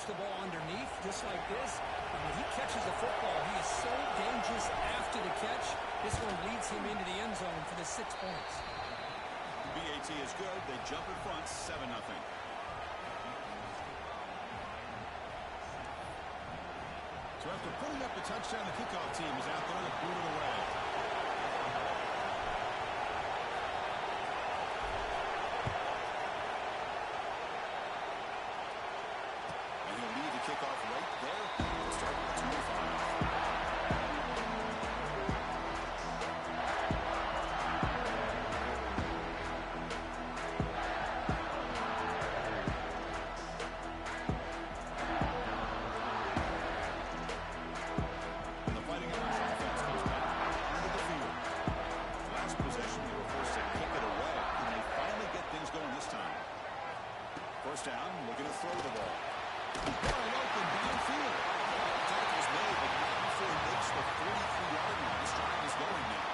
catch the ball underneath, just like this. And when he catches the football, he is so dangerous after the catch. This one leads him into the end zone for the 6 points. BAT is good. They jump in front, 7-0. So after putting up the touchdown, the kickoff team is out there to boot it away. And he'll lead the kickoff right there. Start at the 25. First down, looking to throw the ball. Wide open downfield. Tackle's made, but not before he makes the 43-yard line. This drive is going now.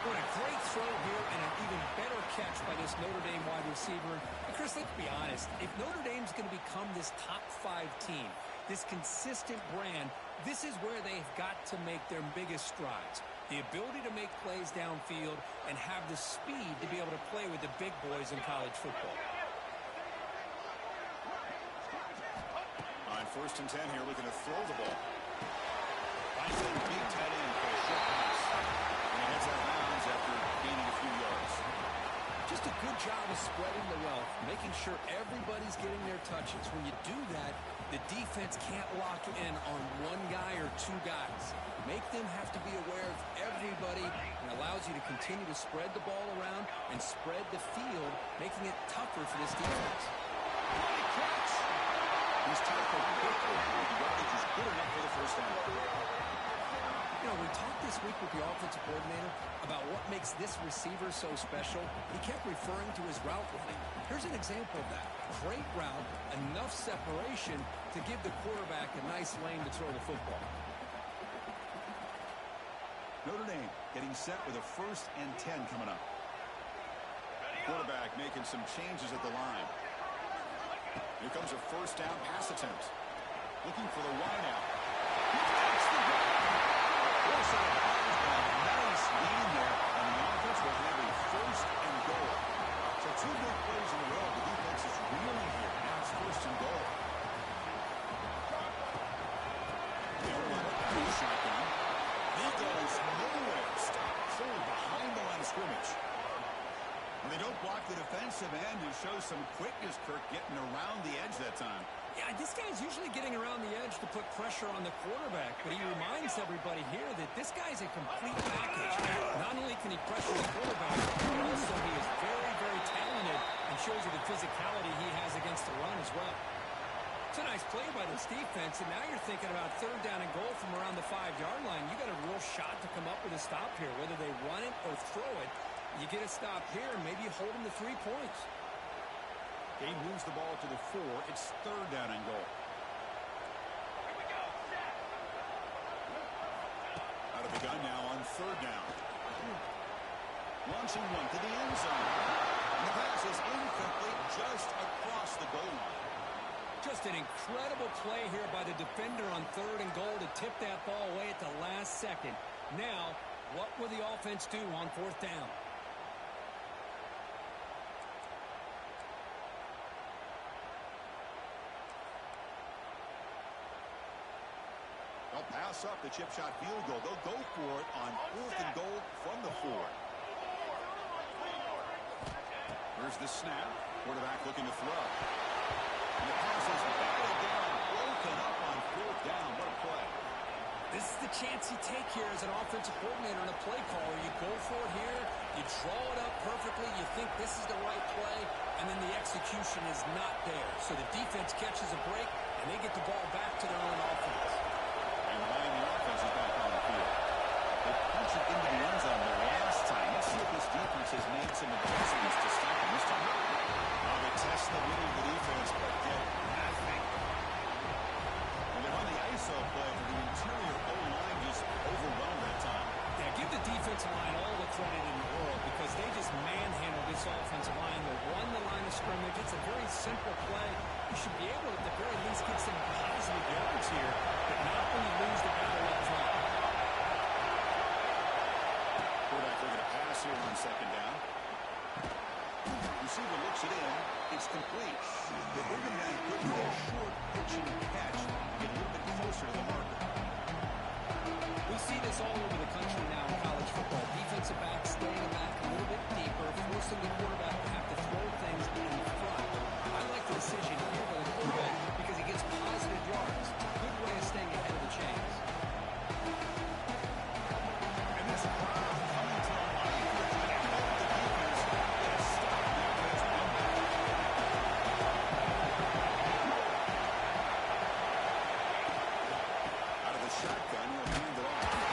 What a great throw here and an even better catch by this Notre Dame wide receiver. And Chris, let's be honest. If Notre Dame's going to become this top 5 team, this consistent brand, this is where they've got to make their biggest strides. The ability to make plays downfield and have the speed to be able to play with the big boys in college football. First and 10 here, looking to throw the ball. Finds that big tight end for a short pass. And he heads out of bounds after gaining a few yards. Just a good job of spreading the wealth, making sure everybody's getting their touches. When you do that, the defense can't lock in on one guy or 2 guys. Make them have to be aware of everybody and allows you to continue to spread the ball around and spread the field, making it tougher for this defense. Great catch! He's tackled quickly. The yardage is good enough for the first down. You know, we talked this week with the offensive coordinator about what makes this receiver so special. He kept referring to his route running. Here's an example of that. Great route, enough separation to give the quarterback a nice lane to throw the football. Notre Dame getting set with a first and 10 coming up. Quarterback making some changes at the line. Here comes a first down pass attempt. Looking for the wide out. That's the goal. Nice lead there, and the offense will have a first and goal. So 2 big plays in a row. The defense is reeling here. Now it's first and goal. They'll run a shotgun. He goes nowhere. Stopped forward behind the line of scrimmage. When they don't block the defensive end, it shows some quickness, Kirk, getting around the edge that time. Yeah, this guy's usually getting around the edge to put pressure on the quarterback, but he reminds everybody here that this guy's a complete package. Not only can he pressure the quarterback, but also he is very, very talented and shows you the physicality he has against the run as well. It's a nice play by this defense, and now you're thinking about 3rd down and goal from around the 5-yard line. You got a real shot to come up with a stop here, whether they run it or throw it. You get a stop here, and maybe you hold them to 3 points. He moves the ball to the 4. It's 3rd down and goal. Out of the gun now on 3rd down. Launching one to the end zone. And the pass is incomplete just across the goal line. Just an incredible play here by the defender on 3rd and goal to tip that ball away at the last second. Now, what will the offense do on 4th down? They'll pass up the chip shot field goal. They'll go for it on 4th and goal from the 4. Here's the snap. Quarterback looking to throw. And the pass is batted down, broken up on 4th down. What a play. This is the chance you take here as an offensive coordinator and a play caller. You go for it here. You draw it up perfectly. You think this is the right play, and then the execution is not there. So the defense catches a break, and they get the ball back to their own offense. And Ryan, the offense is back on the field. They punch it into the end zone the last time. Let's see if this defense has made some adjustments to stop them this time. They test the middle of the defense, but get nothing. And they run the ISO play for the interior O-line, just overwhelmed that time. Yeah, give the defensive line all the credit in the world because they just manhandled this offensive line. They won the line of scrimmage. It's a very simple play. You should be able to, at the very least, get this all over the country now in college football. Defensive backs staying back a little bit deeper, forcing the quarterback to have to throw things in front. I like the decision here by the quarterback because he gets positive yards. It's a good way of staying ahead of the chains. And this crowd coming to life. And I hope the defense gets stopped after this comeback. Out of the shotgun, he'll hand it off.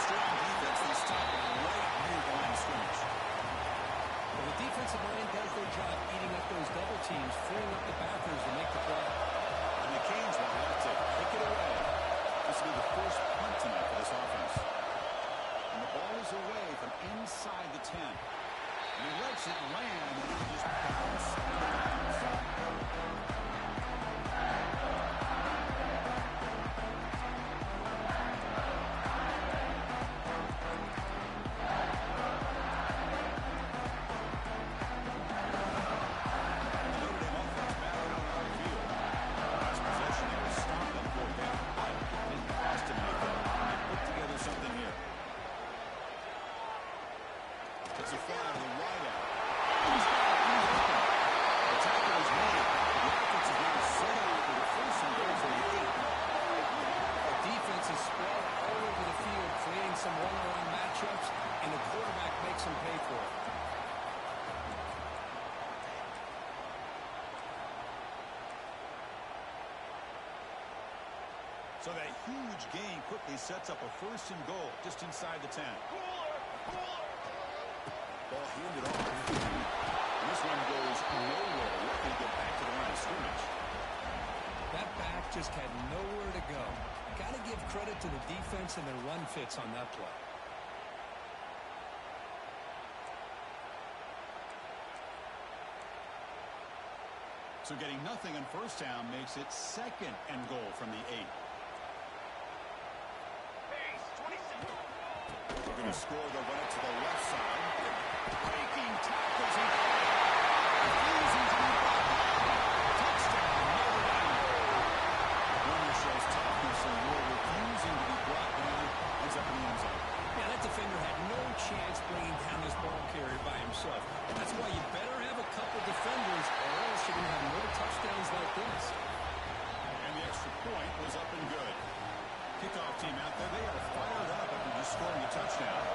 Strong defense this time, right near the line of scrimmage. Well, the defensive line does their job eating up those double teams, freeing up the backers to make the play. And the Canes will have to kick it away. This will be the first punt tonight for this offense. And the ball is away from inside the 10. And he lets it land, and it'll just bounce around. It's a fly to the right out. He's got it. He's open. The tackle is made. The offense is now settled for the first and goes to the 8. The defense is spread all over the field, creating some one-on-one matchups, and the quarterback makes them pay for it. So that huge gain quickly sets up a first and goal just inside the 10. Ball handed off. And this one goes nowhere. Lucky to get back to the line of scrimmage. That back just had nowhere to go. Got to give credit to the defense and their run fits on that play. So getting nothing on first down makes it second and goal from the 8. We're going to score the run to the left side. Breaking tackles and refusing to be blocked. Touchdown, Notre Dame. Runner shows toughness and will refusing to be blocked down. Ends up in the end zone. Yeah, that defender had no chance bringing down this ball carrier by himself. That's why you better have a couple defenders or else you're going to have more touchdowns like this. And the extra point was up and good. Kickoff team out there, they are fired up after just scoring a touchdown.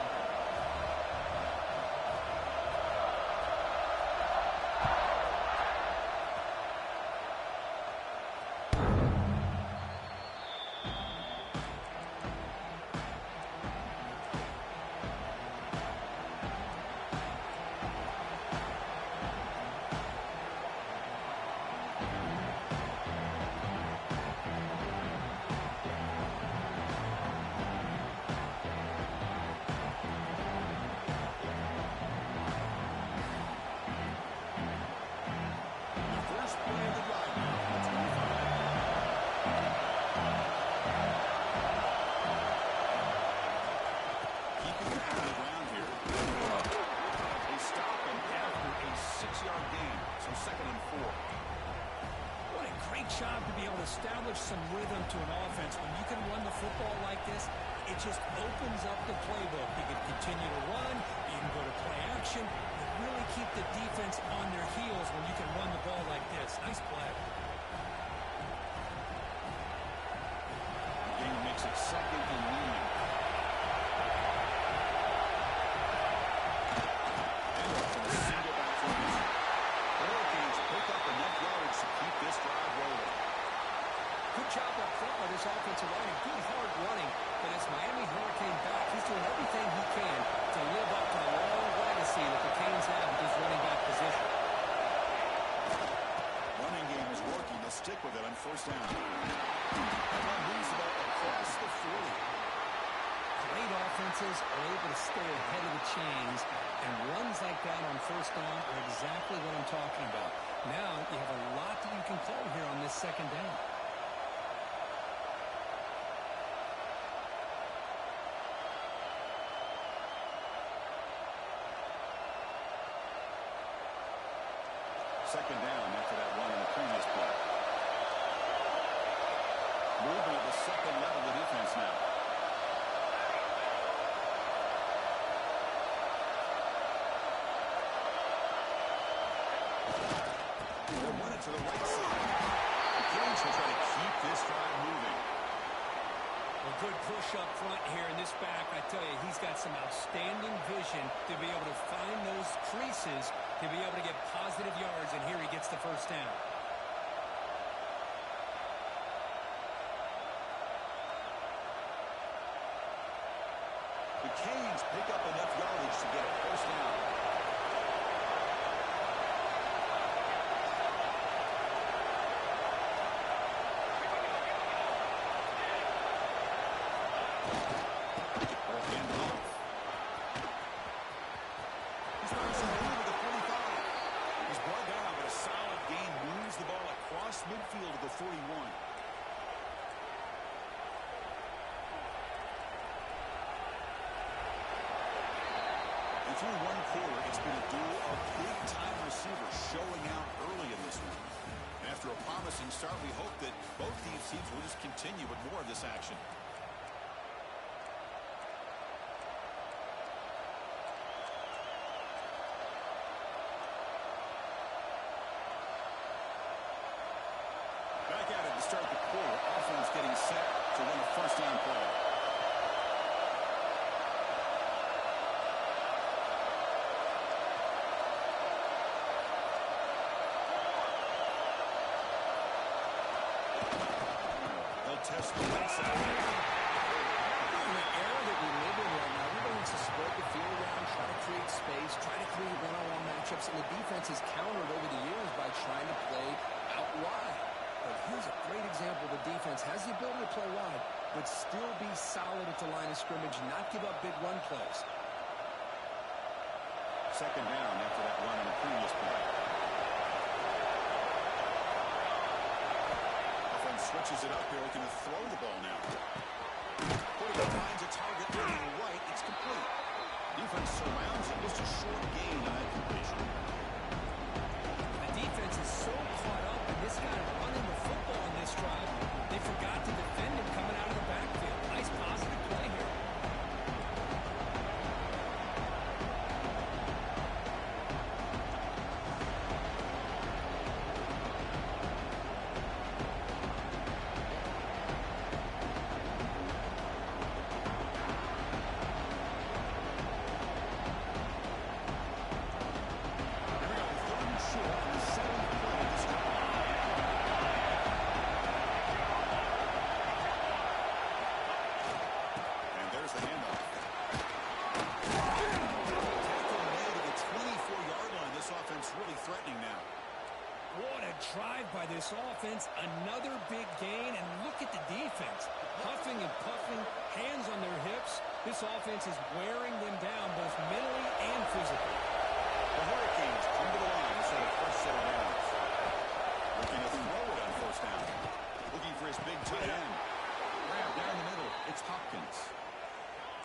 Job to be able to establish some rhythm to an offense. When you can run the football like this, it just opens up the playbook. You can continue to run, you can go to play action, but really keep the defense on their heels when you can run the ball like this. Nice play. The game makes it second and 9. Job up front by this offensive line. Good hard running, but as Miami Hurricane back, he's doing everything he can to live up to the long legacy that the Canes have with his running back position. Running game is working. They'll stick with it on first down. And one moves the ball across the 40. Great offenses are able to stay ahead of the chains, and runs like that on first down are exactly what I'm talking about. Now you have a lot that you can call here on this second down. Second down after that run in the previous play. Moving at the second level of defense now. push up front here in this back. I tell you, he's got some outstanding vision to be able to find those creases, to be able to get positive yards, and here he gets the first down. The Canes pick up enough yardage to get a first down. Midfield of the 41. And through one quarter, it's been a duel of big-time receivers showing out early in this one. After a promising start, we hope that both these teams will just continue with more of this action. Back at it to start the quarter. Offense getting set to run a first down play. They'll test the right side. In the era that we live in right now, everybody wants to spread the field around, try to create space, try to create one-on-one matchups, and the defense has countered over the years by trying to play out wide. But here's a great example. The defense has the ability to play wide, but still be solid at the line of scrimmage and not give up big run plays. Second down after that run in the previous play. Offense switches it up here, looking to throw the ball now. Quarterback finds a target on the right. It's complete. Defense surrounds it. Just a short gain on that completion. The defense is so caught up in this guy running the football in this drive, they forgot to defend him coming out of the backfield. Nice positive play here. By this offense, another big gain, and look at the defense. Huffing and puffing, hands on their hips. This offense is wearing them down both mentally and physically. The Hurricanes come to the line for the first set of downs. Looking to throw it on first down. Looking for his big tight end. Grab down the middle. It's Hopkins.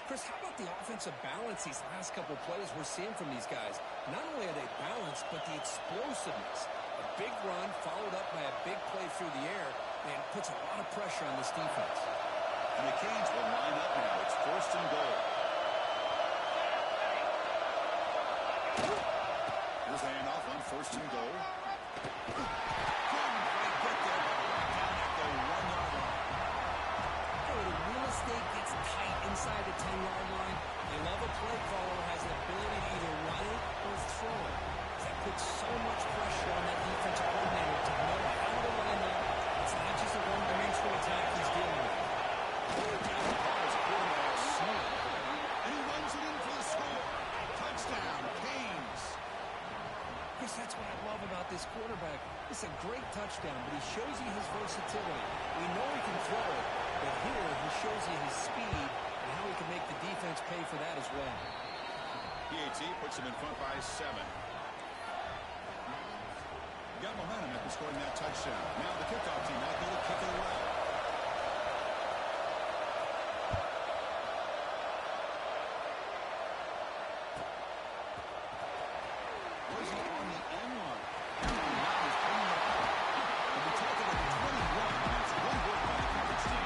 Chris, how about the offensive balance these last couple plays we're seeing from these guys? Not only are they balanced, but the explosiveness. A big run followed up by a big play through the air and puts a lot of pressure on this defense. And the Canes will line up now. It's first and goal. Here's the handoff on first and goal. Couldn't quite get there. Down at the 1-yard line. Oh, the real estate gets tight inside the 10-yard line. You love a play caller who has the ability to either run it or throw it. That puts so much pressure on that defensive coordinator to know how to line up. It's not just a one-dimensional attack he's dealing with. And he runs it in for the score. Touchdown, Canes. Chris, that's what I love about this quarterback. It's a great touchdown, but he shows you his versatility. We know he can throw it, but here he shows you his speed and how he can make the defense pay for that as well. PAT puts him in front by 7. Got momentum after scoring that touchdown. Now the kickoff team out there to kick it away. Was he on the end line? Now he's bringing it up. He'll be taken at the 21. That's one work by the coverage team.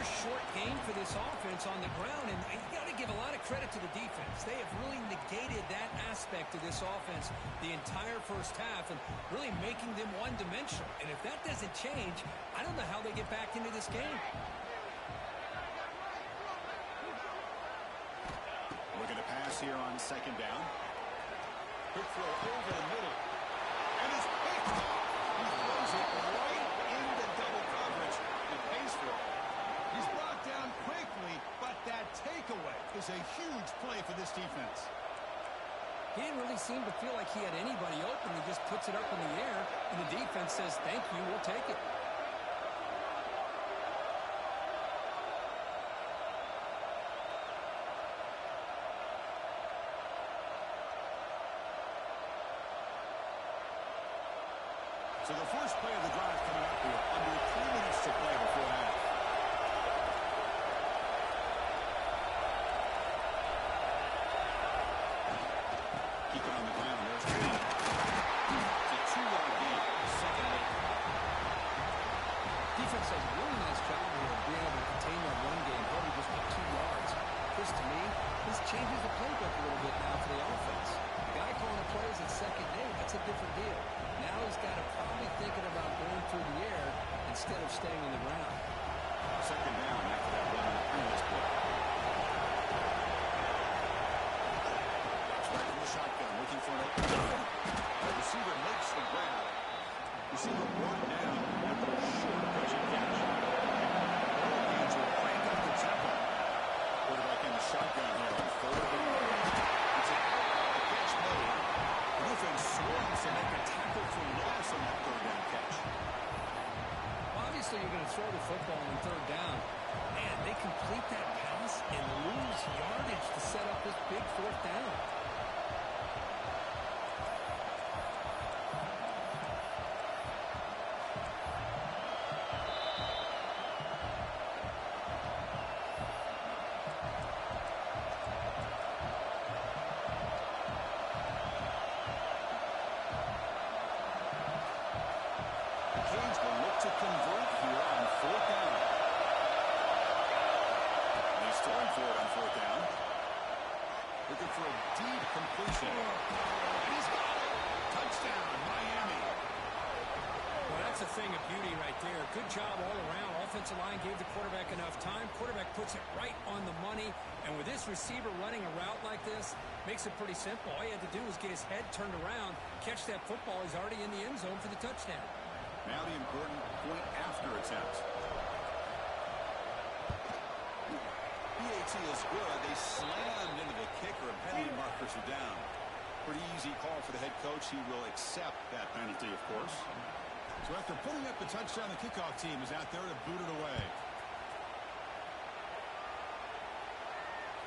another short game for this offense on the ground, and you got to give a lot of credit to the defense. They have really negated that aspect of this offense the entire first half and really making them one-dimensional. And if that doesn't change, I don't know how they get back into this game. Looking to pass here on second down. Quick throw over the middle. And it's picked off. He throws it right into double coverage. It pays for it. He's brought down quickly, but that takeaway is a huge play for this defense. He didn't really seem to feel like he had anybody open. He just puts it up in the air, and the defense says, thank you, we'll take it. So the first play of the drive coming up here. Under 3 minutes to play before half. Keep it on the ground. There's the lead. It's a 2-yard gain. Second and 8. Defense does a really nice job here of being able to contain that run game, probably just by 2 yards. Chris, to me, this changes the playbook a little bit now for the offense. The guy calling the plays at second and 8, that's a different deal. Now he's got to probably thinking about going through the air instead of staying on the ground. Second down after that run on the previous play. Right from the shotgun, looking for an open field. The receiver makes the grab. Receiver brought down after a short catching catch. Hurricanes will crank up the tempo. Quarterback in the shotgun here on third down. It's an out catch made. The defense swarms to make a tackle for loss on that third down catch. Well, obviously, you're going to throw the football on third down. Man, they complete that pass and lose yardage to set up this big fourth down. Canes will look to convert here on fourth down. He's still for it on fourth down. Looking for a deep completion. And he's got it. Touchdown, Miami. Well, that's a thing of beauty right there. Good job all around. Offensive line gave the quarterback enough time. Quarterback puts it right on the money. And with this receiver running a route like this, makes it pretty simple. All he had to do was get his head turned around, catch that football. He's already in the end zone for the touchdown. Now the important point after attempt. PAT is good. They slammed into the kicker, and penalty markers are down. Pretty easy call for the head coach. He will accept that penalty, of course. So after putting up the touchdown, the kickoff team is out there to boot it away.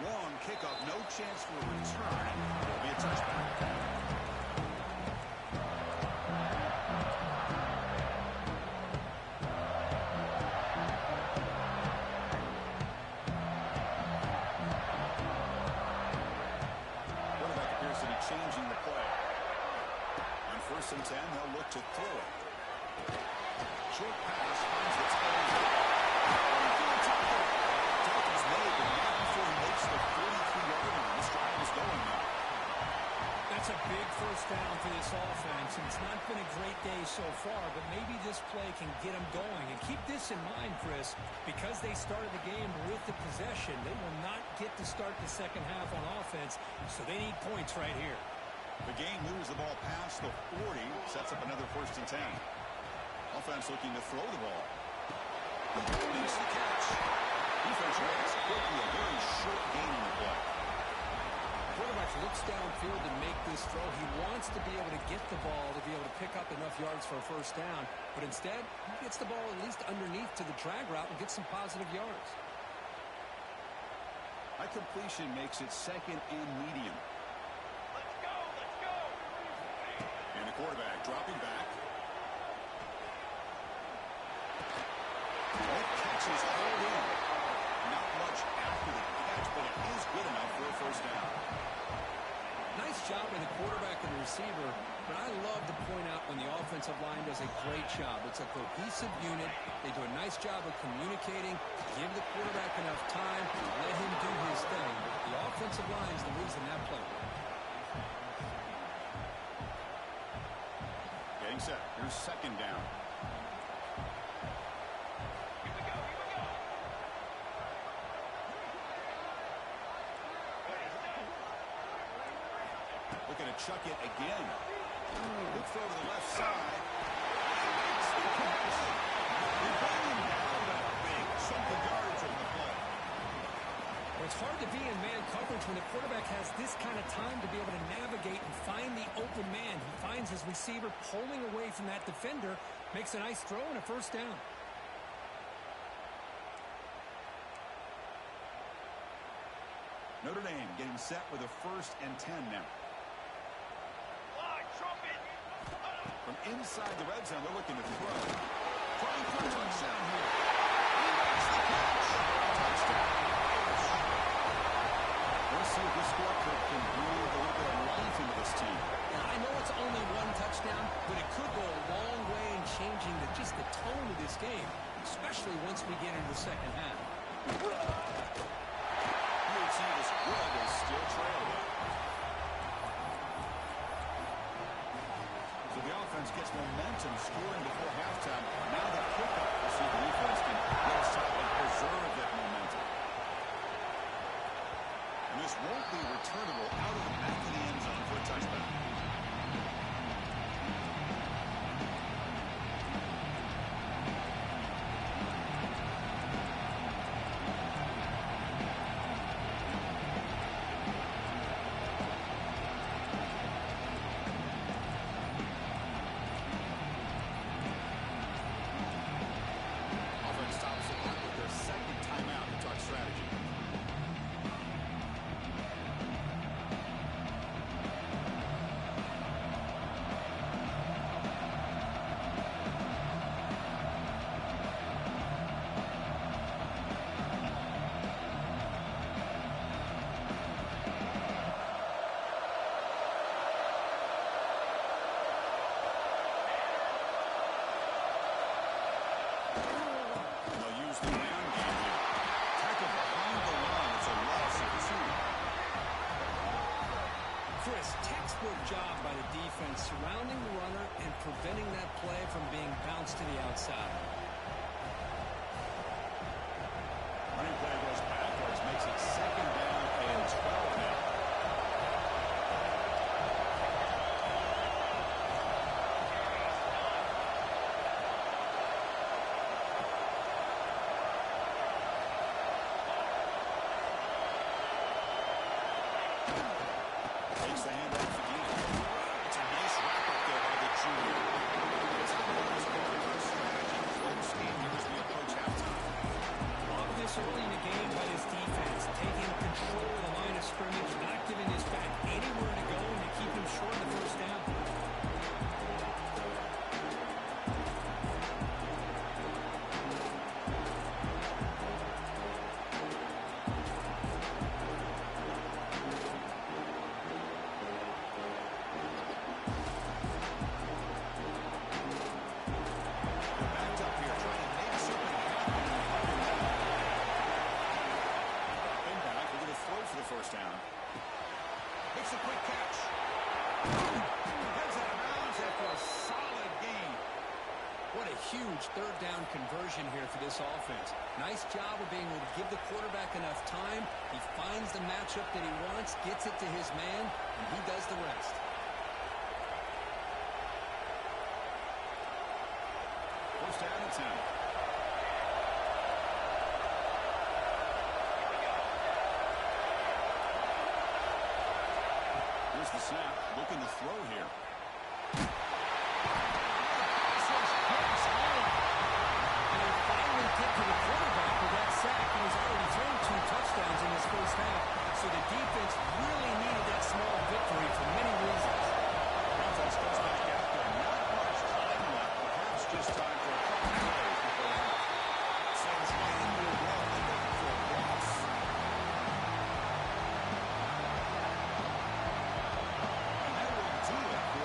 Long kickoff, no chance for a return. It'll be a touchback. Changing the play. On 1st and 10, they'll look to throw it. Short pass finds the tight end. Tackle's made, but not before he makes the 43-yard line. This drive is going now. That's a big first down for this offense, and it's not been a great day so far, but maybe this play can get them going. And keep this in mind, Chris, because they started the game with the possession, they will not get to start the second half on offense, so they need points right here. The game moves the ball past the 40, sets up another 1st and 10. Offense looking to throw the ball. Makes the catch. Defense reacts quickly, a very short gain in the play. Quarterback looks downfield to make this throw. He wants to be able to get the ball to be able to pick up enough yards for a first down, but instead, he gets the ball at least underneath to the drag route and gets some positive yards. A completion makes it second and medium. Let's go, let's go. And the quarterback dropping back. That catch is hauled in. Not much after the catch, but it is good enough for a first down. Nice job by the quarterback and the receiver, but I love to point out when the offense offensive line does a great job. It's a cohesive unit. They do a nice job of communicating, give the quarterback enough time, let him do his thing. The offensive line is the reason that play. Getting set. Here's second down. Looking to chuck it again. Good throw to the left side. They're bringing down that big chunk of yards over the play. Well, it's hard to be in man coverage when the quarterback has this kind of time to be able to navigate and find the open man. He finds his receiver pulling away from that defender, makes a nice throw and a first down. Notre Dame getting set with a 1st and 10 now. From inside the red zone, they're looking to throw. Trying for a touchdown here. He makes the catch. Touchdown. We'll see if this score can breathe a little bit of life into this team. Yeah, I know it's only one touchdown, but it could go a long way in changing just the tone of this game, especially once we get into the second half. You'll see this spread is still trailing. So the offense gets momentum scoring before halftime. Now the kickoff will see the defense can get aside and preserve that momentum. And this won't be returnable out of the back of the end zone for a touchback. Job by the defense surrounding the runner and preventing that play from being bounced to the outside. Running play goes backwards, makes it 2nd down and 12 now. Takes the handoff again. It's a nice wrap-up there by the junior. It's a nice strategy. Close game here as we approach halftime. Love this early in the game by this defense, taking control of the line of scrimmage, not giving this back anywhere to go, and to keep him short of the first down. First down. It's a quick catch. Heads out of bounds after a solid gain. What a huge third down conversion here for this offense. Nice job of being able to give the quarterback enough time. He finds the matchup that he wants, gets it to his man, and he does the rest. First down and 10. Here's the snap, looking to throw here. And they finally get to the quarterback with that sack. He was already thrown 2 touchdowns in this first half, so the defense really needed that small victory for many reasons. Offense goes back out there. Not much time left. Perhaps just time for a couple of plays before Saints get into a run and go for a loss. And that will do it for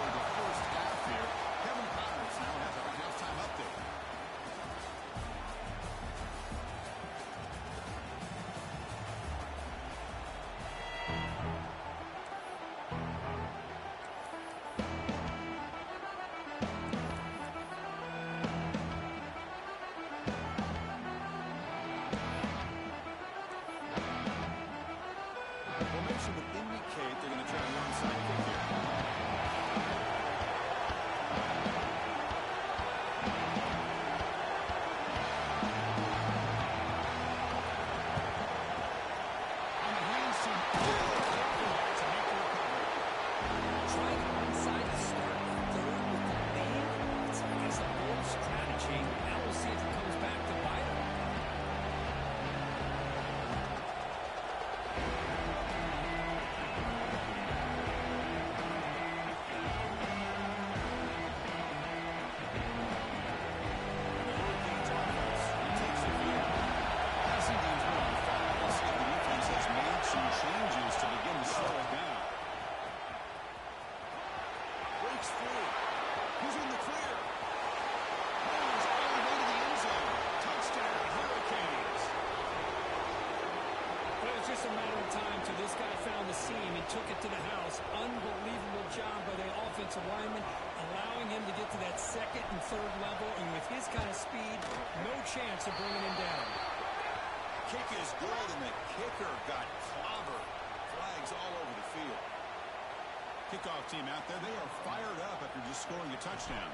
motion would indicate they're going to try the onside kick here. On the hands to make the recovery. Trying onside to start the third with the lead. It's, I guess, a bold strategy. Now we'll see if it comes back to bite them. Just a matter of time till this guy found the seam and took it to the house. Unbelievable job by the offensive lineman, allowing him to get to that second and third level, and with his kind of speed, no chance of bringing him down. Kick is good, and the kicker got clobbered. Flags all over the field. Kickoff team out there, they are fired up after just scoring a touchdown.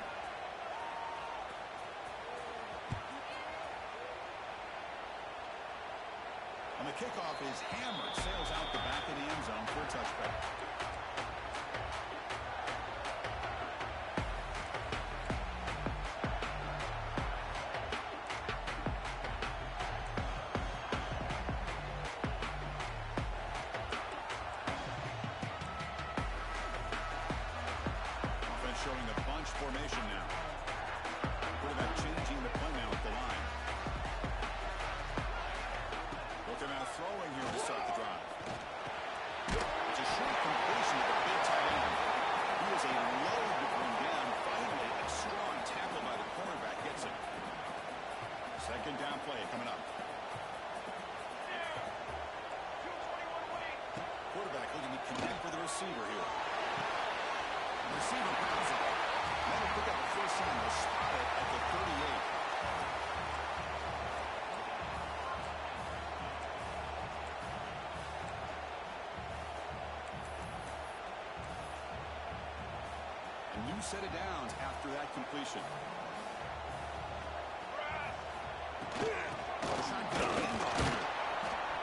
And the kickoff is hammered, sails out the back of the end zone for a touchback. Offense showing a bunch formation now. Quarterback changing the play now at the line. Looking out throwing here to start the drive. It's a short completion of a big tight end. He was a load to bring down. Finally, a strong tackle by the cornerback gets him. Second down play coming up. Quarterback looking to connect with the receiver here. The receiver pounds it. That'll pick up the first down. They'll spot it at the 38. New set of downs after that completion.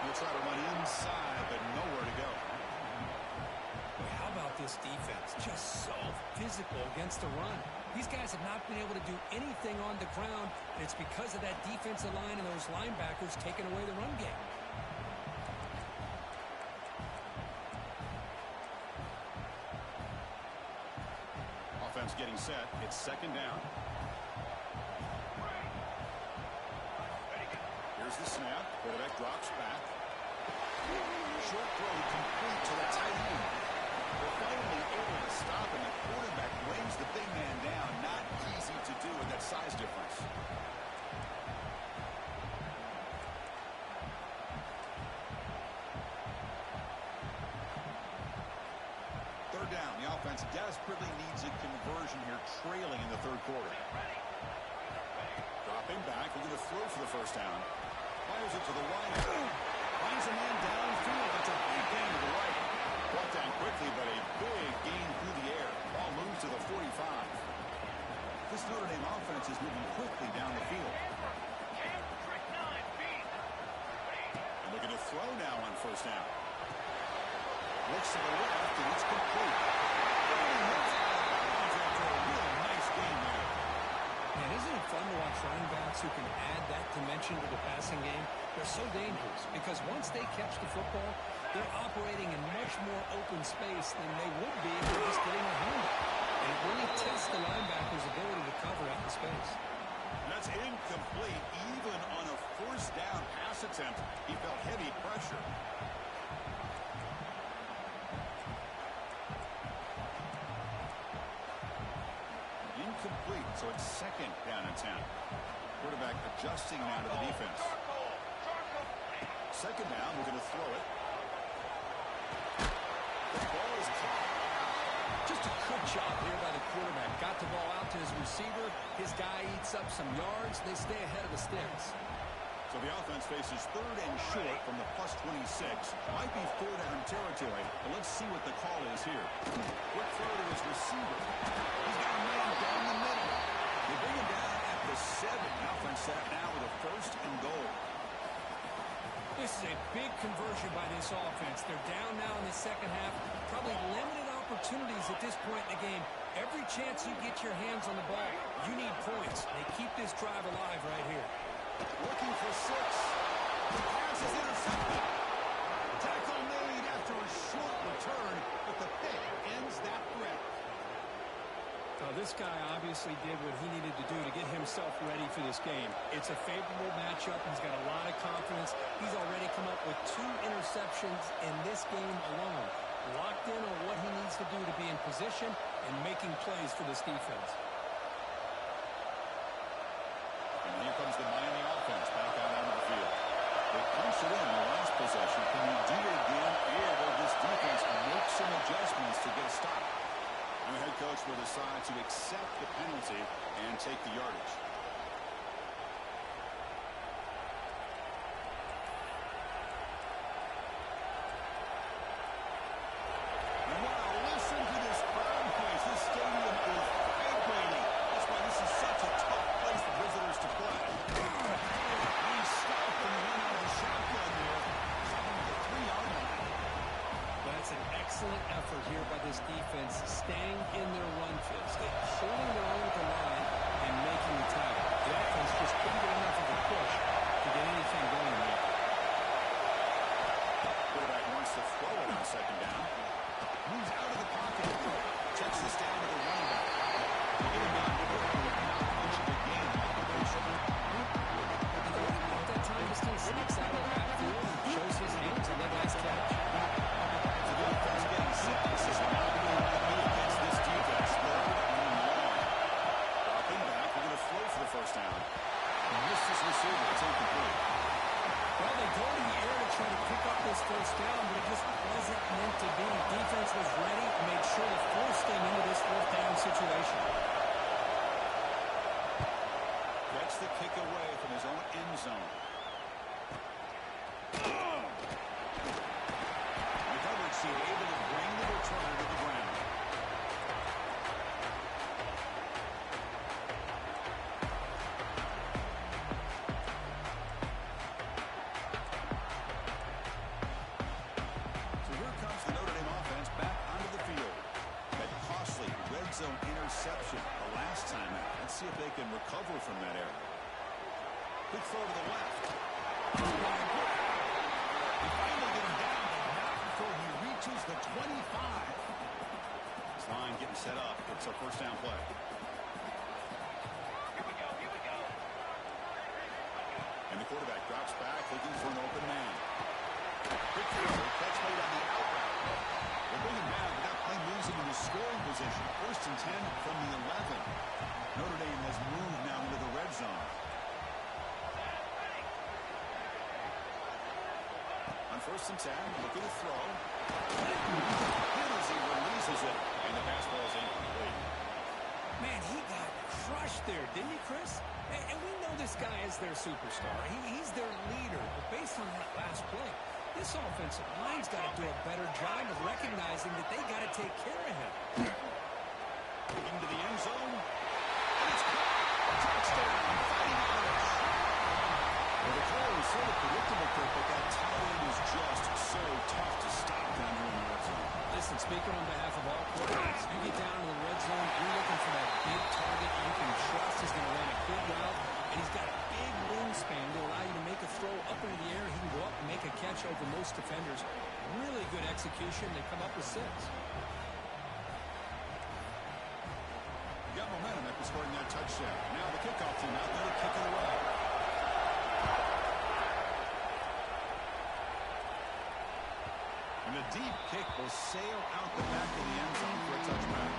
We'll try to run inside, but nowhere to go. How about this defense? Just so physical against the run. These guys have not been able to do anything on the ground, and it's because of that defensive line and those linebackers taking away the run game. Offense getting set. It's second down. Here's the snap. Quarterback drops back. Short throw complete to the tight end. They're finally able to stop, and the quarterback weighs the big man down. Not easy to do with that size difference. Third down. The offense desperately needs a conversion here, trailing in the third quarter. Dropping back, looking to throw for the first down. Fires it to the right. Finds a man downfield. That's a big gain to the right. Brought down quickly, but a big gain through the air. Ball moves to the 45. This Notre Dame offense is moving quickly down the field. And looking to throw now on first down. Looks to the left, and it's complete. After a real nice game there. Man, isn't it fun to watch running backs who can add that dimension to the passing game? They're so dangerous because once they catch the football, they're operating in much more open space than they would be if they're just getting a handoff. And it really tests the linebacker's ability to cover out the space. That's incomplete. Even on a first down pass attempt, he felt heavy pressure. Incomplete, so it's second down and 10. Quarterback adjusting now to the defense. Second down, we're going to throw it. The ball is caught. Just a good job here by the quarterback. Got the ball out to his receiver. His guy eats up some yards. They stay ahead of the sticks. So the offense faces 3rd and short from the plus 26. Might be 4th down territory, but let's see what the call is here. Quick throw to his receiver. He's got a man down the middle. They bring him down at the 7. The offense set now with a 1st and goal. This is a big conversion by this offense. They're down now in the second half. Probably limited opportunities at this point in the game. Every chance you get your hands on the ball, you need points. They keep this drive alive right here. Looking for 6. The pass is intercepted. Tackle made after a short return, but the pick ends that threat. This guy obviously did what he needed to do to get himself ready for this game. It's a favorable matchup. He's got a lot of confidence. He's already come up with 2 interceptions in this game alone. Locked in on what he needs to do to be in position and making plays for this defense. And here comes the Miami offense back out onto the field. They punched it in the last possession. Can you do it again? Or will this defense make some adjustments to get a stop? And the head coach will decide to accept the penalty and take the yardage. Wow, listen to this crowd noise. This stadium is vibrating. That's why this is such a tough place for visitors to play. He stopped and went out of the shotgun there. Stopping at the 3-yard line. That's an excellent effort here by this defense, staying in their run fits, holding their own at the line and making the tackle. The offense just couldn't get enough of a push to get anything going there. Quarterback wants to throw it on 2nd down. Moves out of the pocket. Checks this down to the running back. They get him down to the not much of a gain on operation. The running back that time just kind of sneaks out of the backfield and shows his hands on that nice catch. The defense getting set. This is not going to be against this defense. 3rd and long. Dropping back. We're going to throw for the 1st down. Missed his receiver. It's incomplete. Well, they go to the air to try to pick up this 1st down, but it just wasn't meant to be. Defense was ready and made sure to force them into this 4th down situation. Gets the kick away from his own end zone. The coverage team able to bring the returner to the ground. Interception the last time out. Let's see if they can recover from that error. Quick throw to the left. They finally get him down, but not before he reaches the 25. This line getting set up. It's our 1st down play. Here we go. And the quarterback drops back, looking for an open man. Quick throw. Catch made on the out route. They bring him down, but that play moves him into scoring position. 1st and 10 from the 11. Notre Dame has moved now into the red zone. On 1st and 10, looking to throw. Hit as he releases it, and the pass ball is incomplete. Man, he got crushed there, didn't he, Chris? And we know this guy is their superstar. He's their leader. But based on that last play, this offensive line's got to do a better job of recognizing that they got to take care of him. Into the end zone. And it's caught. Touchdown. Fighting Irish. Well, the play was sort of predictable, but that tight end is just so tough to stop down here in the red zone. Listen, speaking on behalf of all quarterbacks, you get down to the red zone, you're looking for that big target you can trust is going to run a good route, and he's got a big wingspan to allow you to make a throw up into the air. He can go up and make a catch over most defenders. Really good execution. They come up with 6. You got momentum after scoring that touchdown. Now the kickoff team out there to kick it away. And the deep kick will sail out the back of the end zone for a touchback.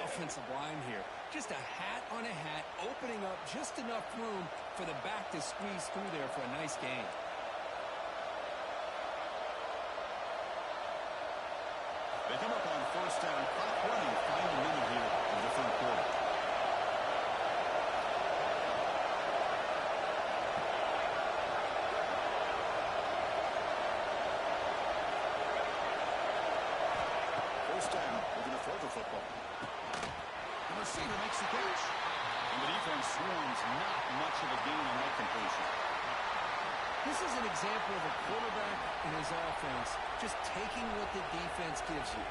offensive line here. Just a hat on a hat, opening up just enough room for the back to squeeze through there for a nice gain. They come up on first down, clock running, final minute here in the third quarter. First down, we're going to throw the football. The receiver makes the catch. And the defense swarms, not much of a gain on that completion. This is an example of a quarterback and his offense just taking what the defense gives you.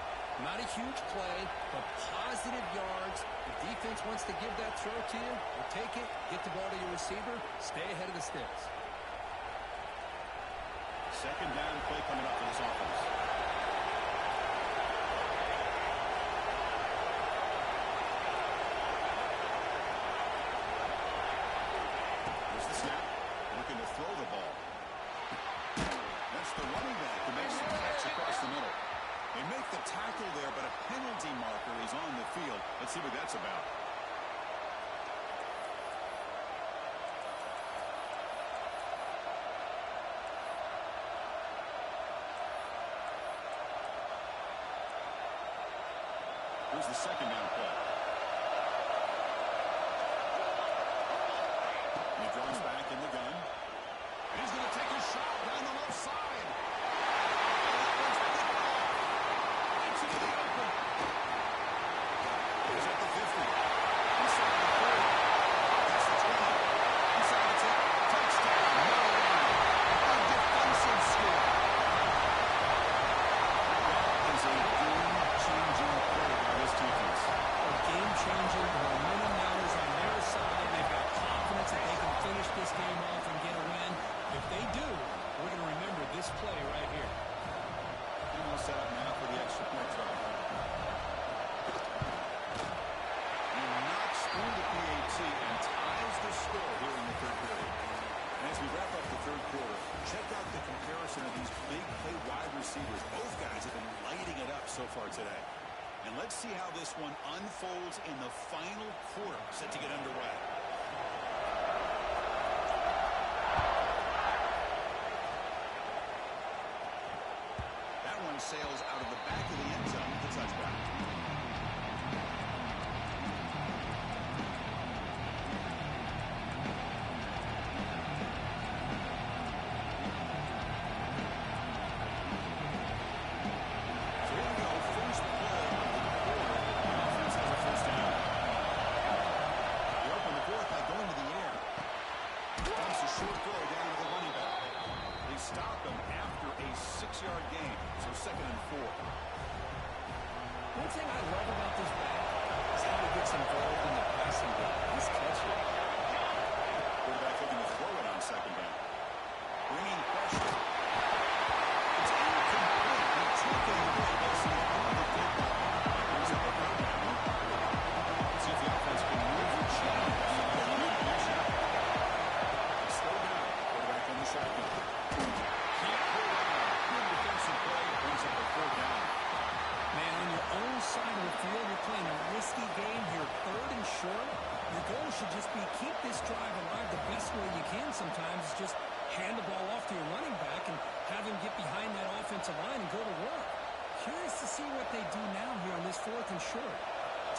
Not a huge play, but positive yards. The defense wants to give that throw to you. You take it, get the ball to your receiver, stay ahead of the sticks. Second down play coming up for this offense. Here's the snap. Looking to throw the ball. That's the running back who makes the catch across the middle. They make the tackle there, but a penalty marker is on the field. Let's see what that's about. Here's the second down play. He draws back in the gun. And he's going to take a shot down the left side. It's into the open. He's at the 50. Inside the 30. That's the 20. Inside the 10. Touchdown. A defensive score. That is a game-changing play by this defense. A game-changing. Momentum now is on their side. They've got confidence that they can finish this game off and get a win. If they do, we're going to remember this play right here. And we'll set up now for the extra point try. He knocks through the PAT and ties the score here in the third period. And as we wrap up the third quarter, check out the comparison of these big play wide receivers. Both guys have been lighting it up so far today. And let's see how this one unfolds in the final quarter, set to get underway. That one sails out of the back of the end zone with the touchback. So here we go, first play of the quarter. The offense has a first down. They open the fourth by going to the air. Dumps a short throw down to the running back. They stop him after a 6-yard gain, so 2nd and 4. One thing I love about this back is how he gets involved in the passing game. He's catching. Quarterback looking to throw it on 2nd down. Bringing pressure. It's incomplete. He took it away, but it's on the football. Brings up a 3rd down. Let's see if the offense can move the chain. Slow down. Quarterback on the shotgun. Can't pull out. Good defensive play. Brings up a 4th down. Man, on your own side of the field, you're playing a risky game here, 3rd and short. Your goal should just be keep this drive alive the best way you can sometimes is just hand the ball off to your running back and have him get behind that offensive line and go to work. Curious to see what they do now here on this 4th and short.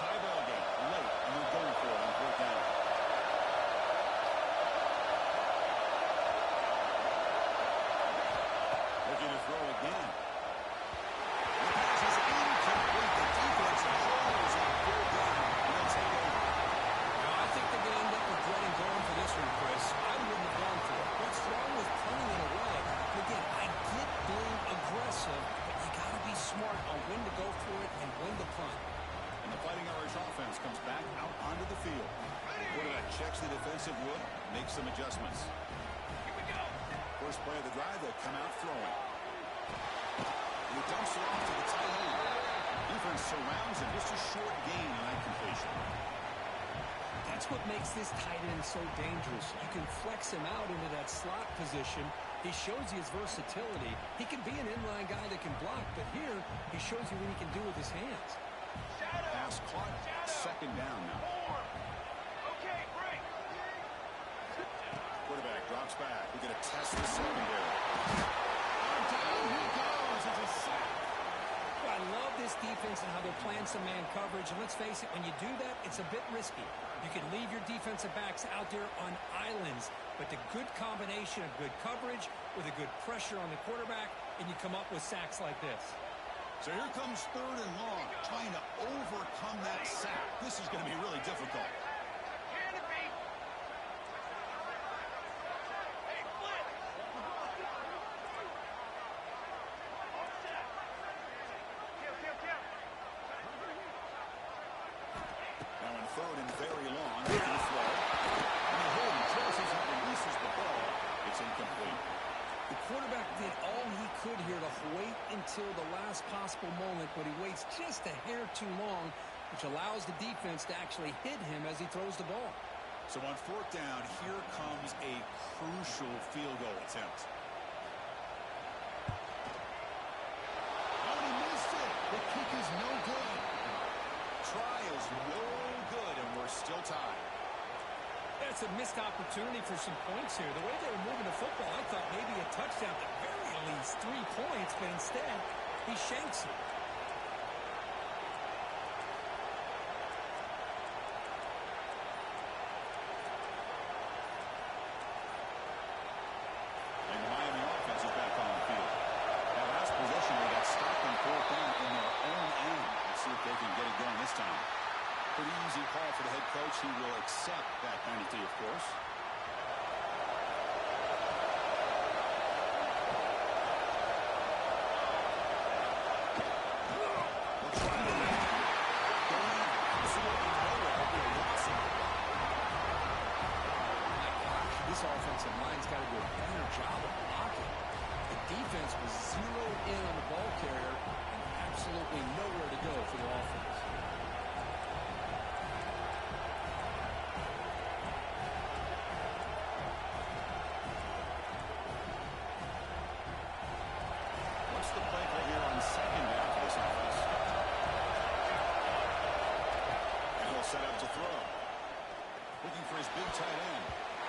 Tie ball game. Late, and they're going for it on 4th down. Looking to throw again. The pass is incomplete. The defense holds on 4th down. And they'll take over. Now, I think they're going to end up regretting going for this one, Chris. I wouldn't have gone for it. What's wrong with punting it away? Again, I get being aggressive, but you got to be smart on when to go for it and when to punt. And the Fighting Irish offense comes back out onto the field. Quarterback checks the defensive look, makes some adjustments. First play of the drive, they'll come out throwing. And he dumps it off to the tight end. Defense surrounds him. Just a short gain on that completion. That's what makes this tight end so dangerous. You can flex him out into that slot position. He shows you his versatility. He can be an inline guy that can block, but here he shows you what he can do with his hands. Pass caught. Second down now. Quarterback drops back. We're going to test the secondary. Down he goes. It's a sack. I love this defense and how they're playing some man coverage. And let's face it, when you do that, it's a bit risky. You can leave your defensive backs out there on islands, but the good combination of good coverage with a good pressure on the quarterback, and you come up with sacks like this. So here comes 3rd and long, trying to overcome that sack. This is going to be really difficult. Now in 3rd and very long, he can throw. And the hold traces and releases the ball. It's incomplete. The quarterback did all he could here to wait until the last possible moment, but he waits just a hair too long, which allows the defense to actually hit him as he throws the ball. So on 4th down, here comes a crucial field goal attempt. Oh, he missed it. The kick is no good. Try is no good, and we're still tied. That's a missed opportunity for some points here. The way they were moving the football, I thought maybe a touchdown, at the very least 3 points, but instead, he shanks it. And the Miami offense is back on the field. That last possession, they got stopped on 4th down in their own end. Let's see if they can get it going this time. Pretty easy call for the head coach. He will accept that penalty, of course. They'll try to going absolutely nowhere. It'll be a loss. My gosh, this offensive line's got to do a better job of blocking. The defense was zeroed in on the ball carrier and absolutely nowhere to go for the offense. What's the play right here on 2nd down for this offense? And he'll set up to throw. Looking for his big tight end.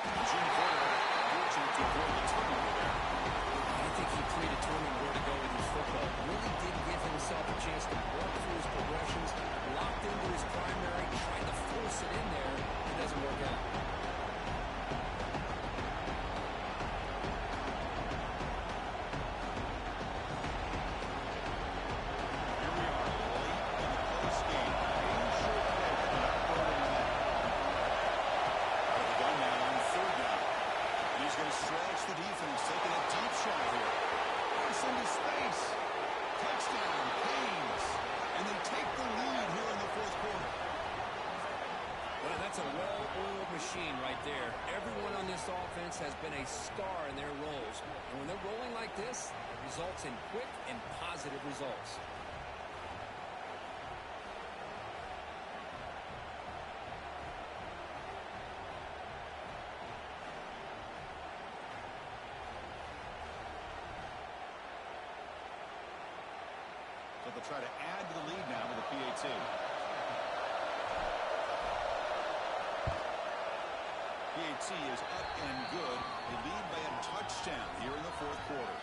Jim Porter, fortunate to avoid the turnover there. I think he predetermined where to go with his football. Really did give himself a chance to walk through his progressions, locked into his primary, tried to force it in there. It doesn't work out. Here we are, late in the close game. Being sure that they're not rolling in that. Out of the gun now on 3rd down. And he's going to stretch the defense, taking a deep shot here. Pass into space. Touchdown, Canes. And they take the lead here in the 4th quarter. Well, that's a well-oiled machine right there. Everyone on this offense has been a star in their roles. And when they're rolling like this, it results in quick and positive results. So they'll try to add to the lead now with a PAT. PAT is up and good. They lead by a touchdown here in the 4th quarter.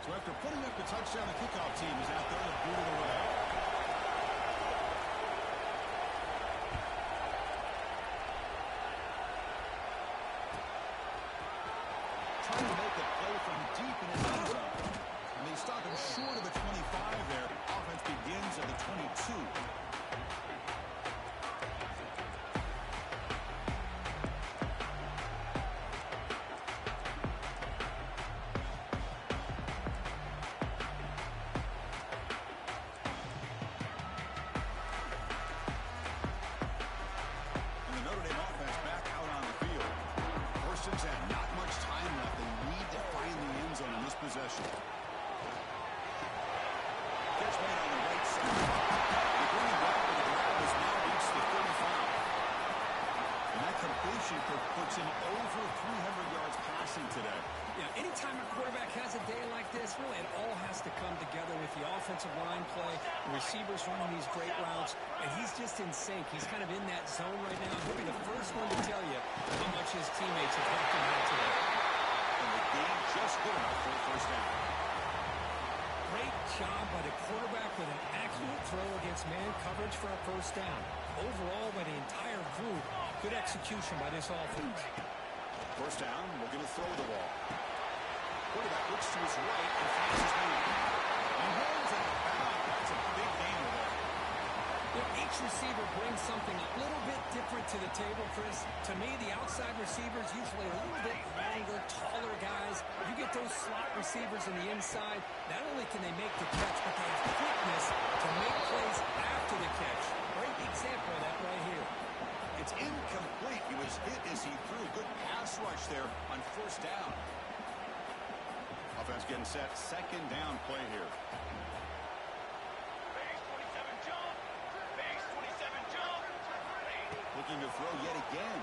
So after putting up the touchdown, the kickoff team is out there to boot it away. Trying to make a play from deep in his end zone. And they stop him short of the 25 there. Offense begins at the 22. receiver's running these great routes, and he's just in sync. He's kind of in that zone right now. He'll be the first one to tell you how much his teammates have helped him out today. And the game just good enough for a first down. Great job by the quarterback with an accurate throw against man coverage for a first down. Overall, by the entire group, good execution by this offense. First down, we're going to throw the ball. Quarterback looks to his right and finds his man. He holds it out. That's a big gainer there. Each receiver brings something a little bit different to the table, Chris. To me, the outside receivers usually a little bit longer, taller guys. You get those slot receivers in the inside, not only can they make the catch, but they have quickness to make plays after the catch. Great example of that right here. It's incomplete. He was hit as he threw. Good pass rush there on first down. Offense getting set. Second down play here. Looking to throw yet again.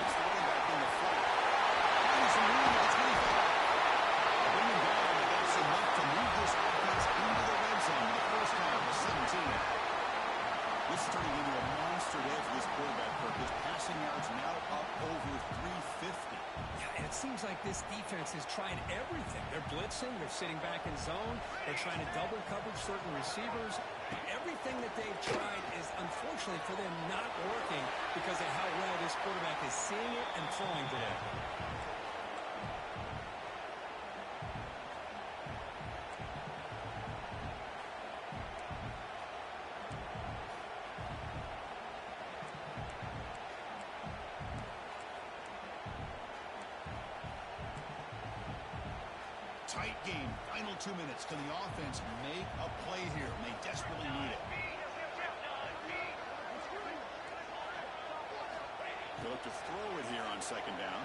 It's the running back in the flat. Finds some room at the 25. Bring him down, but that's enough to move this offense into the red zone for the first time to 17. This is turning into a monster day for this quarterback, Kirk. His passing yards now up over 350. Yeah, and it seems like this defense is trying everything. They're blitzing, they're sitting back in zone, they're trying to double coverage certain receivers. Everything that they've tried is, unfortunately for them, not working because of how well this quarterback is seeing it and throwing today. Tight game. Final 2 minutes. Can the offense make a play here? And they desperately need it. They look to throw it here on second down.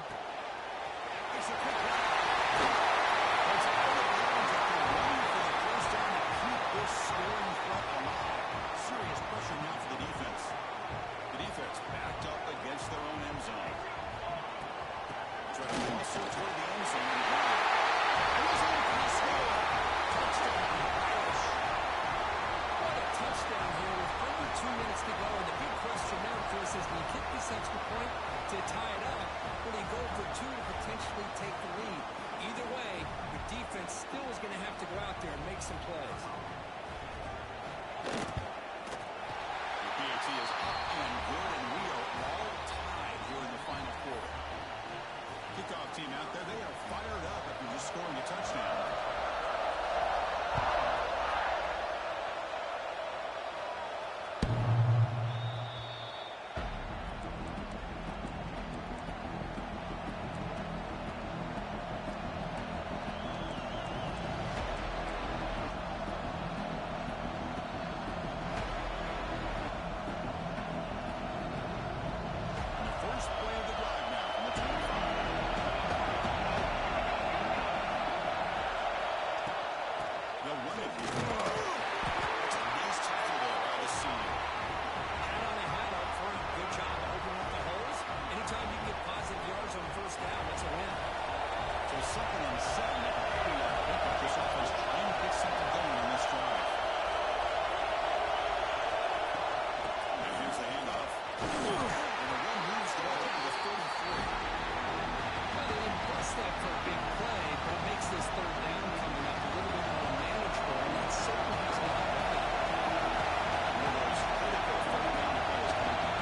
It's a quick run. It's out of bounds after running for the first down to keep this scoring threat alive. Serious pressure now for the defense. The defense backed up against their own end zone. Try to muscle toward the end zone and run. He's in for the score. Touchdown, Irish. What a touchdown here with under 2 minutes to go. And the big question now, Chris, is when you kick this extra point to tie it up, will he go for two to potentially take the lead? Either way, the defense still is going to have to go out there and make some plays. The PAT is up and good, and we are all tied here in the final quarter. Kickoff team out there, they are fired up after just scoring a touchdown. And the first play of the drive now from the 25. They'll run it here. It's a nice tackle there by the senior. Hat on the hat up front. Good job opening up the holes. Anytime you can get positive yards on first down, it's a win. So second and 7 at the 30-yard pickup. This offense trying to get something going on this drive. And here's the handoff. And the run moves the ball to the 33. Well, they didn't bust that for a big play, but it makes this third down coming up a little bit more manageable, and that certainly has been helping. One of those critical third down plays coming up.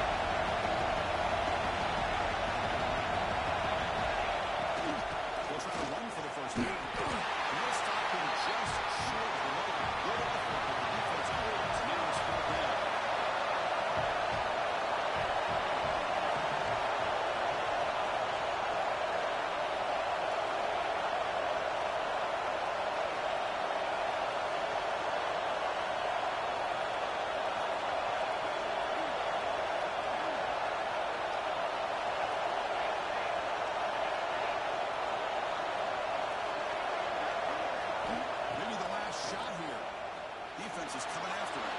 They'll try to run for the first down. And they'll stop him just short of the leg. Good effort, but the defense holds. Now it's fourth down. Maybe the last shot here. Defense is coming after him.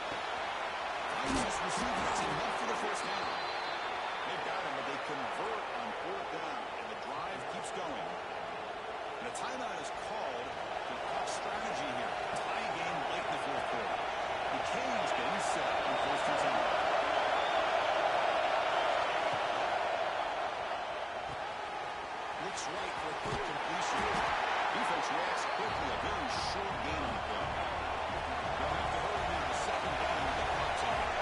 Finds his receiver. That's enough for the first down. They've got him, but they convert on fourth down, and the drive keeps going. And a timeout is called for quick strategy here. Tie game late in the fourth quarter. The Canes getting set on first and 10. Looks right for a quick completion. Defense reacts quickly. A very short gain on the play. They'll have to hurry now. Second down with the clock ticking.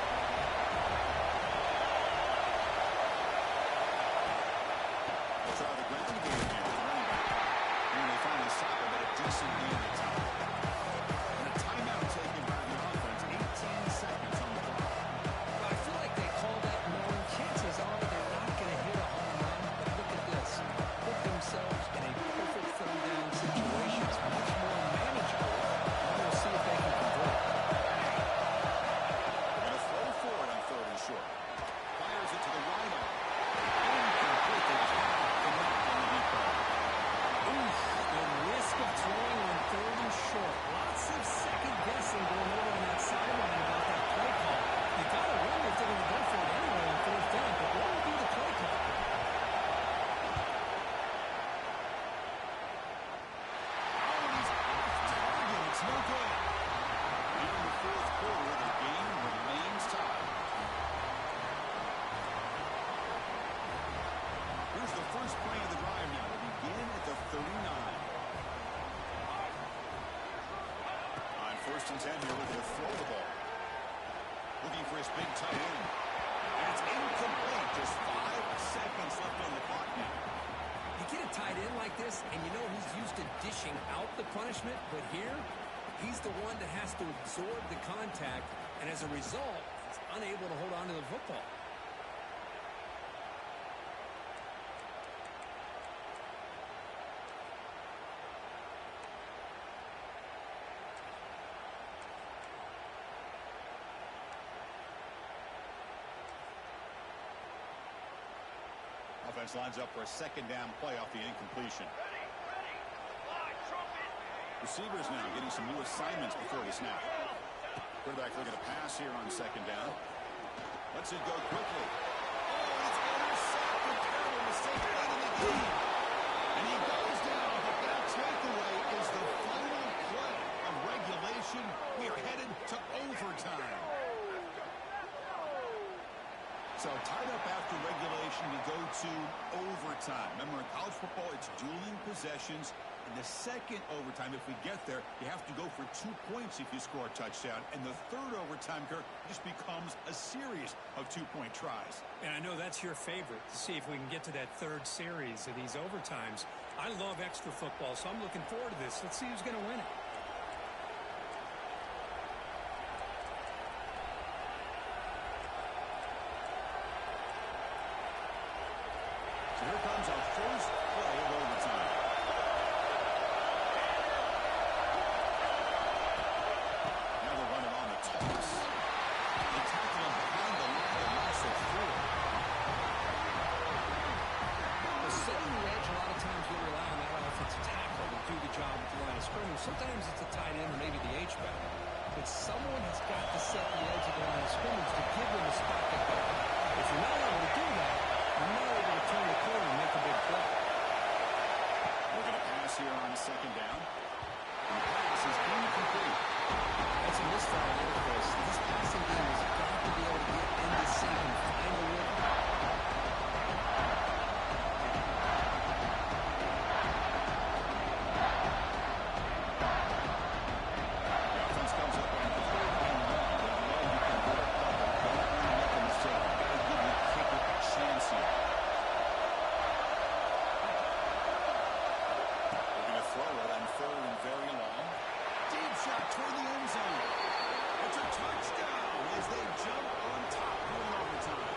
They'll try the ground game here with the running back. And they finally stop him at a decent gain of time. And a timeout taken by the offense. 18 seconds on the clock. Well, I feel like they call that knowing chances are they're not going to hit a home run. But look at this. Put themselves in a perfect third down situation. It's much more manageable. And we'll see if they can convert. They're going to throw for it on third and short. Fires it to the wide arm. Incomplete. They can't connect on the deep ball. Oof, the risk of throwing on third and short. Lots of second guessing going over on that sideline about that play call. You got to wonder if they're going to go for it anyway on fourth down, but what will be the play call? Allen's off target. It's no good. Here in the fourth quarter, the game remains tied. Here's the first play of the drive now. To begin at the 39. On first and 10 here, looking to throw the ball. Looking for his big tight end. And it's incomplete. Just 5 seconds left on the clock now. You get a tight end like this, and you know he's used to dishing out the punishment, but here, he's the one that has to absorb the contact, and as a result, he's unable to hold on to the football. Offense lines up for a second down play off the incompletion. Receivers now getting some new assignments before the snap. Quarterback looking to pass here on second down. Lets it go quickly. Oh, it's intercepted. Terrible mistake late in the game. And he goes down, but that takeaway is the final play of regulation. We are headed to overtime. So tied up after regulation, we go to overtime. Remember, in college football, it's dueling possessions. In the second overtime, if we get there, you have to go for 2 points if you score a touchdown. And the third overtime, Kirk, just becomes a series of 2-point tries. And I know that's your favorite, to see if we can get to that third series of these overtimes. I love extra football, so I'm looking forward to this. Let's see who's going to win it. So here comes our first play of overtime. Now they're running on the toss. They tackle him behind the line and wrestle through it. Well, setting the edge, a lot of times we rely on that offensive tackle to do the job at the line of scrimmage. Sometimes it's a tight end or maybe the H-back. But someone has got to set the edge of the line of scrimmage to give them a spot to go. If you're not able to do that, you're not able to turn the corner and make a big play. We're going to pass here on second down. And the pass is incomplete. That's a misfire there, Chris. This passing game has got to be able to get in the sync and find a rhythm. The offense comes up on 3rd and 1. They know you can do it, but don't want to make a mistake. You've got to give the kicker a chance here. They're going to throw it on 3rd and very long. Deep shot toward the end zone. It's a touchdown as they jump on top here in overtime.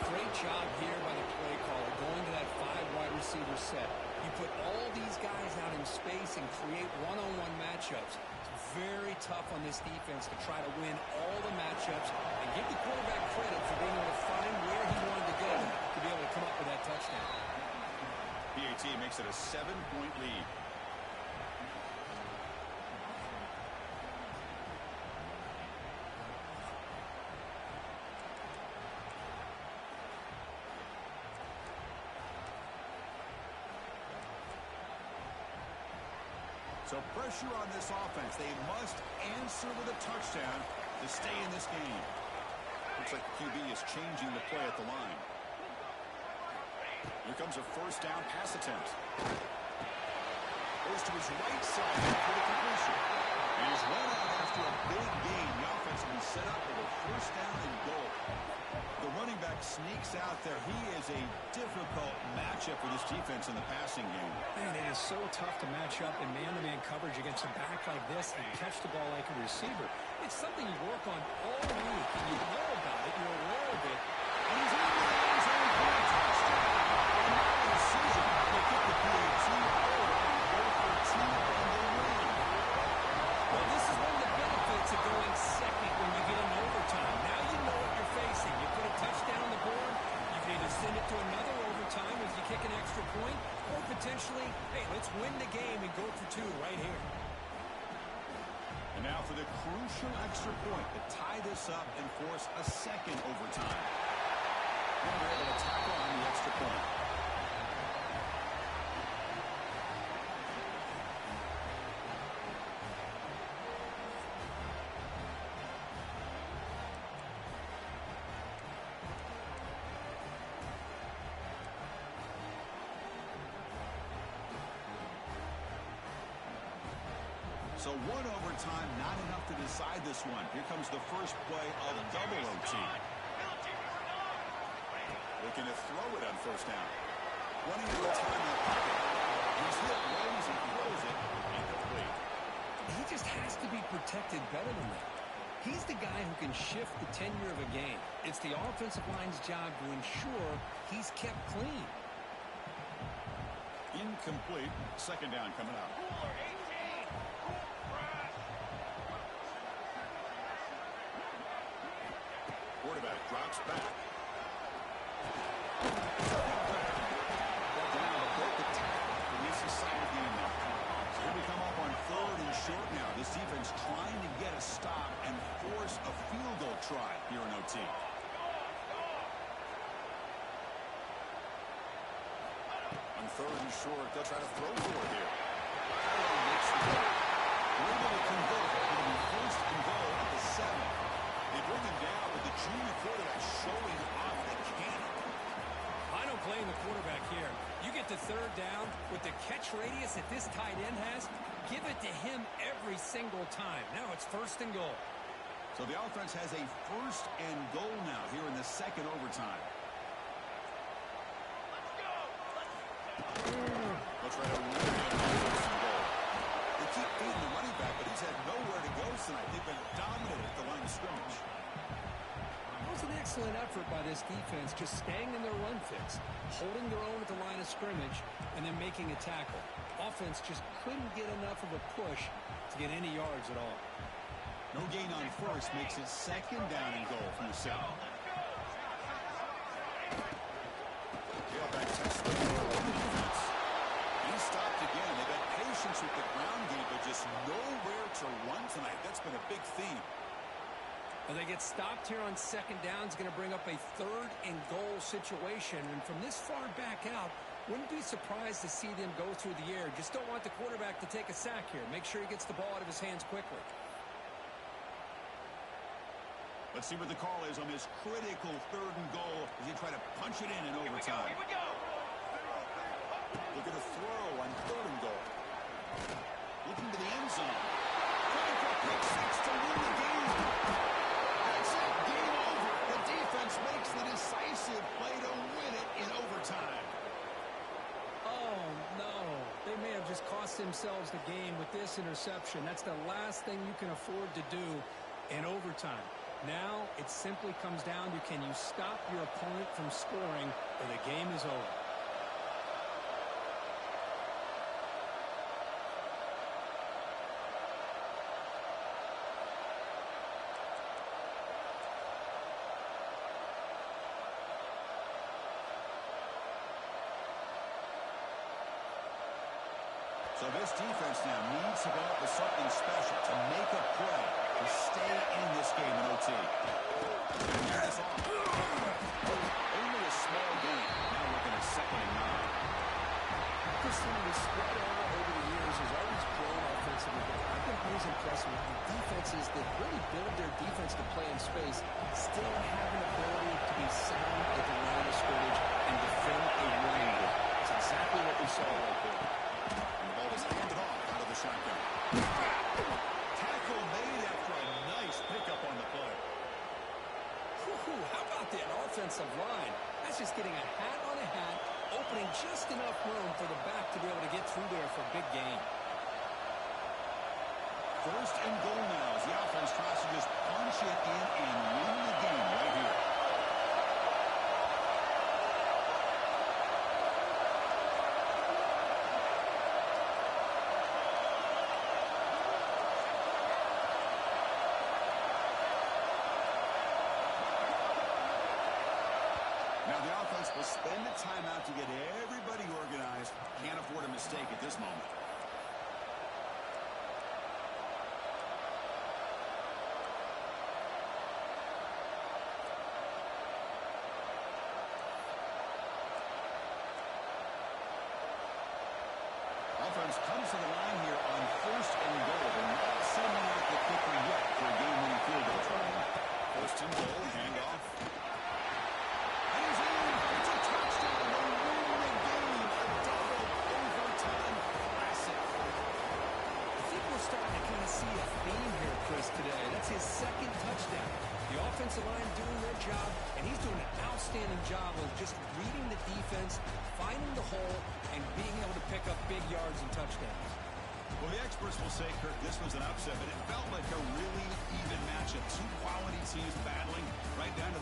Great job here by the play caller, going to that 5 wide receiver set. You put all these guys out in space and create one-on-one matchups. It's very tough on this defense to try to win all the matchups and give the quarterback credit for being able to find where he wanted to go to be able to come up with that touchdown. PAT makes it a 7-point lead. So pressure on this offense. They must answer with a touchdown to stay in this game. Looks like the QB is changing the play at the line. Here comes a first down pass attempt. Goes to his right side for the completion. And he's run out after a big gain. The offense will be set up with a first down and goal. The running back sneaks out there. He is a difficult matchup for this defense in the passing game. Man, it is so tough to match up in man-to-man coverage against a back like this and catch the ball like a receiver. It's something you work on all week, and you know about it, you're aware of it. And he's in the end zone for a touchdown. And now a decision. They kick the PAT over and go for 2 on the win. Well, this is one of the benefits of going second when you get in overtime. Now you know what you're facing. You put a touchdown on the board, you can either send it to another overtime as you kick an extra point, or potentially, hey, let's win the game and go for 2 right here. And now for the crucial extra point to tie this up and force a second overtime. And they're able to tackle on the extra point. So one overtime, not enough to decide this one. Here comes the first play of double OT. Looking to throw it on first down. Running out of time in the pocket. He's hit, rolls, and throws it. Incomplete. He just has to be protected better than that. He's the guy who can shift the tenure of a game. It's the offensive line's job to ensure he's kept clean. Incomplete. Second down coming up. Quarterback drops back. Brought down to break the tackle. Release the side of the game now. So here we come up on 3rd and short now. This defense trying to get a stop and force a field goal try here in OT. On 3rd and short, they'll try to throw for it here. Makes the goal. We're going to convert. It'll be 1st and goal at the 7. They bring him down with the junior quarterback showing off the cannon. I don't blame the quarterback here. You get to 3rd down with the catch radius that this tight end has, give it to him every single time. Now it's 1st and goal. So the offense has a 1st and goal now here in the second overtime. They'll try to win it on 1st and goal. They keep feeding the running back, but he's had nowhere to go tonight. They've been dominant at the line of scrimmage. That was an excellent effort by this defense, just staying in their run fix, holding their own at the line of scrimmage, and then making a tackle. Offense just couldn't get enough of a push to get any yards at all. No gain on 1st makes it 2nd down and goal from the 7. Tailback tests the middle of the defense. He's stopped again. They've had patience with the ground game, but just nowhere to run tonight. That's been a big theme. Well, they get stopped here on 2nd down. It's going to bring up a 3rd and goal situation. And from this far back out, wouldn't be surprised to see them go through the air. Just don't want the quarterback to take a sack here. Make sure he gets the ball out of his hands quickly. Let's see what the call is on this critical 3rd and goal as they try to punch it in overtime. Here we go. Looking to throw on 3rd and goal. Looking to the end zone. Trying for a pick 6 to win the game. That's it. Game over. The defense makes the decisive play to win it in overtime. Oh, no. They may have just cost themselves the game with this interception. That's the last thing you can afford to do in overtime. Now it simply comes down to, can you stop your opponent from scoring or the game is over. So this defense now needs to go up with something special to make a play to stay in this game in OT. Only a small gain. Now looking at 2nd and 9. This thing was spread out over the years has always grown offensive line. That's just getting a hat on a hat, opening just enough room for the back to be able to get through there for a big gain. First and goal now as the offense tries to just punch it in and win the game right here. Now the offense will spend the timeout to get everybody organized. Can't afford a mistake at this moment. Offense comes to the line here on first and goal. They're not sending out the kicker yet for a game-winning field goal try. First and goal, handoff. And he's in. It's a touchdown. They win the game. A double overtime classic. I think we're starting to kind of see a theme here, Chris, today. That's his second touchdown. The offensive line doing their job, and he's doing an outstanding job of just reading the defense, finding the hole, and being able to pick up big yards and touchdowns. Well, the experts will say, Kirk, this was an upset, but it felt like a really even matchup. Two quality teams battling right down to the